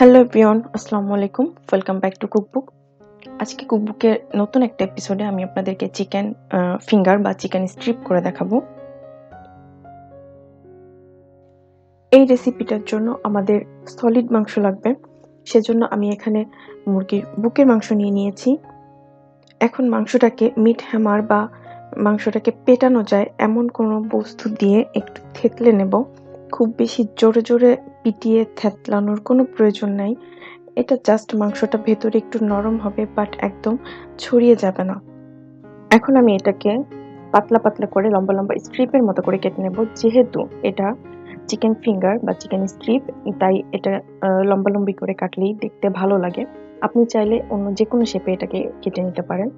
Hello everyone, আসসালামু আলাইকুম। Welcome back to cookbook. আজকে কুকবুকের নতুন একটা এপিসোডে আমি আপনাদেরকে চিকেন ফিঙ্গার বা চিকেন স্ট্রিপ করে দেখাবো। এই রেসিপিটার জন্য আমাদের সলিড মাংস লাগবে, সেজন্য আমি এখানে মুরগির বুকের মাংস নিয়ে নিয়েছি। এখন মাংসটাকে মিট হ্যামার বা মাংসটাকে পেটানো যায় এমন কোনো বস্তু দিয়ে একটু থেতলে নেব। খুব বেশি জোরে জোরে পিটিয়ে থেতলানোর কোনো প্রয়োজন নাই। এটা জাস্ট মাংসটা ভেতরে একটু নরম হবে, বাট একদম ছড়িয়ে যাবে না। এখন আমি এটাকে পাতলা পাতলা করে লম্বা লম্বা স্ট্রিপের মতো করে কেটে নেব। যেহেতু এটা চিকেন ফিঙ্গার বা চিকেন স্ট্রিপ, তাই এটা লম্বা লম্বি করে কাটলেই দেখতে ভালো লাগে। আপনি চাইলে অন্য যে কোনো শেপে এটাকে কেটে নিতে পারেন।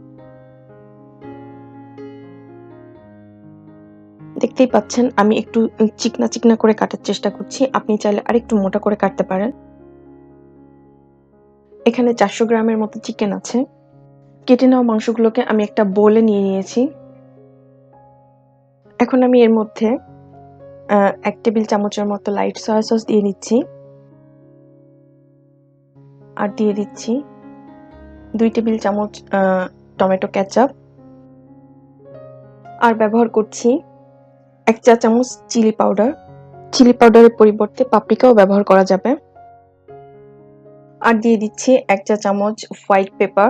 দেখতেই পাচ্ছেন আমি একটু চিকনা চিকনা করে কাটার চেষ্টা করছি। আপনি চাইলে আরেকটু মোটা করে কাটতে পারেন। এখানে 400 গ্রামের মতো চিকেন আছে। কেটে নেওয়া মাংসগুলোকে আমি একটা বোলে নিয়ে নিয়েছি। এখন আমি এর মধ্যে 1 টেবিল চামচের মতো লাইট সয়া সস দিয়ে দিচ্ছি। আর দিয়ে দিচ্ছি 2 টেবিল চামচ টমেটো কেচাপ। আর ব্যবহার করছি 1 চা চামচ চিলি পাউডার। চিলি পাউডারের পরিবর্তে পাপরিকাও ব্যবহার করা যাবে। আর দিয়ে দিচ্ছি 1 চা চামচ হোয়াইট পেপার।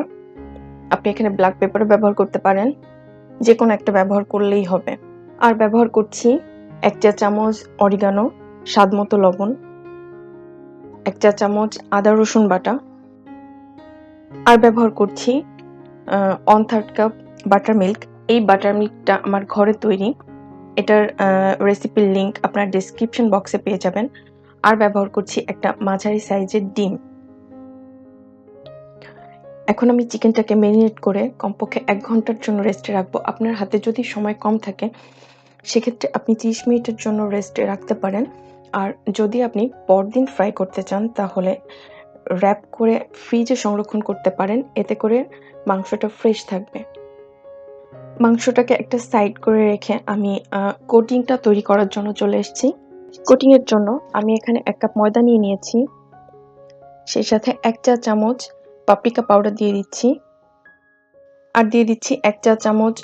আপনি এখানে ব্ল্যাক পেপারও ব্যবহার করতে পারেন, যে কোনো একটা ব্যবহার করলেই হবে। আর ব্যবহার করছি 1 চা চামচ অরিগানো, স্বাদমতো লবণ, 1 চা চামচ আদা রসুন বাটা। আর ব্যবহার করছি 1/3 কাপ বাটারমিল্ক। এই বাটারমিল্কটা আমার ঘরে তৈরি। এটার রেসিপির লিংক আপনার ডেসক্রিপশন বক্সে পেয়ে যাবেন। আর ব্যবহার করছি একটা মাঝারি সাইজের ডিম। এখন আমি চিকেনটাকে ম্যারিনেট করে কমপক্ষে 1 ঘন্টার জন্য রেস্টে রাখবো। আপনার হাতে যদি সময় কম থাকে সেক্ষেত্রে আপনি 30 মিনিটের জন্য রেস্টে রাখতে পারেন। আর যদি আপনি পরদিন ফ্রাই করতে চান তাহলে র‍্যাপ করে ফ্রিজে সংরক্ষণ করতে পারেন। এতে করে মাংসটা ফ্রেশ থাকবে। মাংসটাকে একটা সাইড করে রেখে আমি কোটিংটা তৈরি করার জন্য চলে এসেছি। কোটিং এর জন্য আমি এখানে 1 কাপ ময়দা নিয়ে নিয়েছি। সেই সাথে 1 চা চামচ পাপরিকা পাউডার দিয়ে দিচ্ছি। আর দিয়ে দিচ্ছি 1 চা চামচ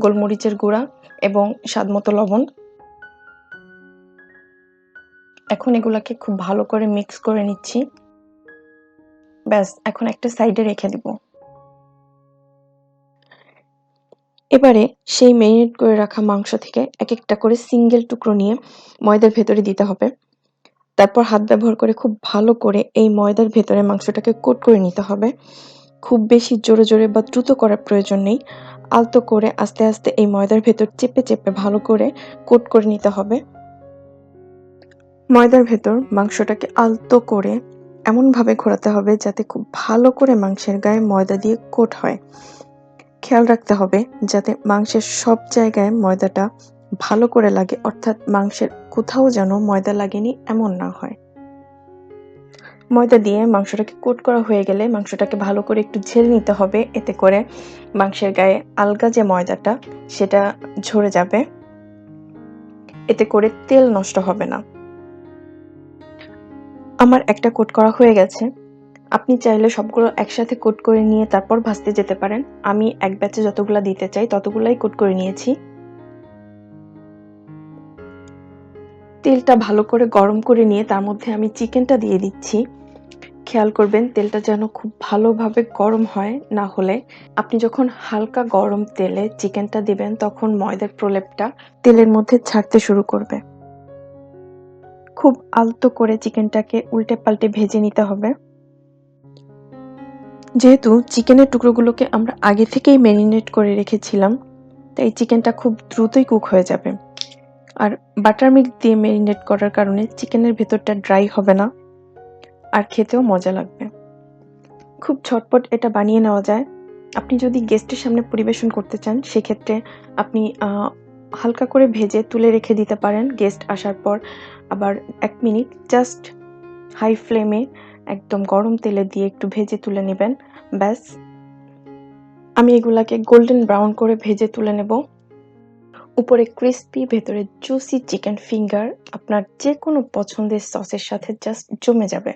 গোলমরিচের গুঁড়া এবং স্বাদমতো লবণ। এখন এগুলাকে খুব ভালো করে মিক্স করে নিচ্ছি। ব্যাস, এখন একটা সাইডে রেখে দিব। এবারে সেই ম্যারিনেট করে রাখা মাংস থেকে এক একটা করে সিঙ্গেল টুকরো নিয়ে ময়দার ভেতরে দিতে হবে। তারপর হাত ব্যবহার করে খুব ভালো করে এই ময়দার ভেতরে মাংসটাকে কোট করে নিতে হবে। খুব বেশি জোরে জোরে বা দ্রুত করার প্রয়োজন নেই। আলতো করে আস্তে আস্তে এই ময়দার ভেতর চেপে চেপে ভালো করে কোট করে নিতে হবে। ময়দার ভেতর মাংসটাকে আলতো করে এমনভাবে ঘোরাতে হবে যাতে খুব ভালো করে মাংসের গায়ে ময়দা দিয়ে কোট হয়। খেয়াল রাখতে হবে যাতে মাংসের সব জায়গায় ময়দাটা ভালো করে লাগে, অর্থাৎ মাংসের কোথাও যেন ময়দা লাগেনি এমন না হয়। ময়দা দিয়ে মাংসটাকে কোট করা হয়ে গেলে মাংসটাকে ভালো করে একটু ঝেড়ে নিতে হবে। এতে করে মাংসের গায়ে আলগা যে ময়দাটা সেটা ঝরে যাবে। এতে করে তেল নষ্ট হবে না। আমার একটা কোট করা হয়ে গেছে। আপনি চাইলে সবগুলো একসাথে কোট করে নিয়ে তারপর ভাজতে যেতে পারেন। আমি এক ব্যাচে যতগুলা দিতে চাই ততগুলাই কোট করে নিয়েছি। তেলটা ভালো করে গরম করে নিয়ে তার মধ্যে আমি চিকেনটা দিয়ে দিচ্ছি। খেয়াল করবেন তেলটা যেন খুব ভালোভাবে গরম হয়, না হলে আপনি যখন হালকা গরম তেলে চিকেনটা দিবেন তখন ময়দার প্রলেপটা তেলের মধ্যে ছাড়তে শুরু করবে। খুব আলতো করে চিকেনটাকে উল্টে পাল্টে ভেজে নিতে হবে। যেহেতু চিকেনের টুকরোগুলোকে আমরা আগে থেকেই ম্যারিনেট করে রেখেছিলাম, তাই চিকেনটা খুব দ্রুতই কুক হয়ে যাবে। আর বাটারমিল্ক দিয়ে ম্যারিনেট করার কারণে চিকেনের ভেতরটা ড্রাই হবে না, আর খেতেও মজা লাগবে। খুব ঝটপট এটা বানিয়ে নেওয়া যায়। আপনি যদি গেস্টের সামনে পরিবেশন করতে চান সেক্ষেত্রে আপনি হালকা করে ভেজে তুলে রেখে দিতে পারেন গেস্ট আসার পর। আবার 1 মিনিট জাস্ট হাই ফ্লেমে একদম গরম তেলে দিয়ে একটু ভেজে তুলে নেবেন। ব্যাস, আমি এগুলাকে গোল্ডেন ব্রাউন করে ভেজে তুলে নেব। উপরে ক্রিস্পি, ভেতরে জুসি চিকেন ফিঙ্গার আপনার যে কোনো পছন্দের সসের সাথে জাস্ট জমে যাবে।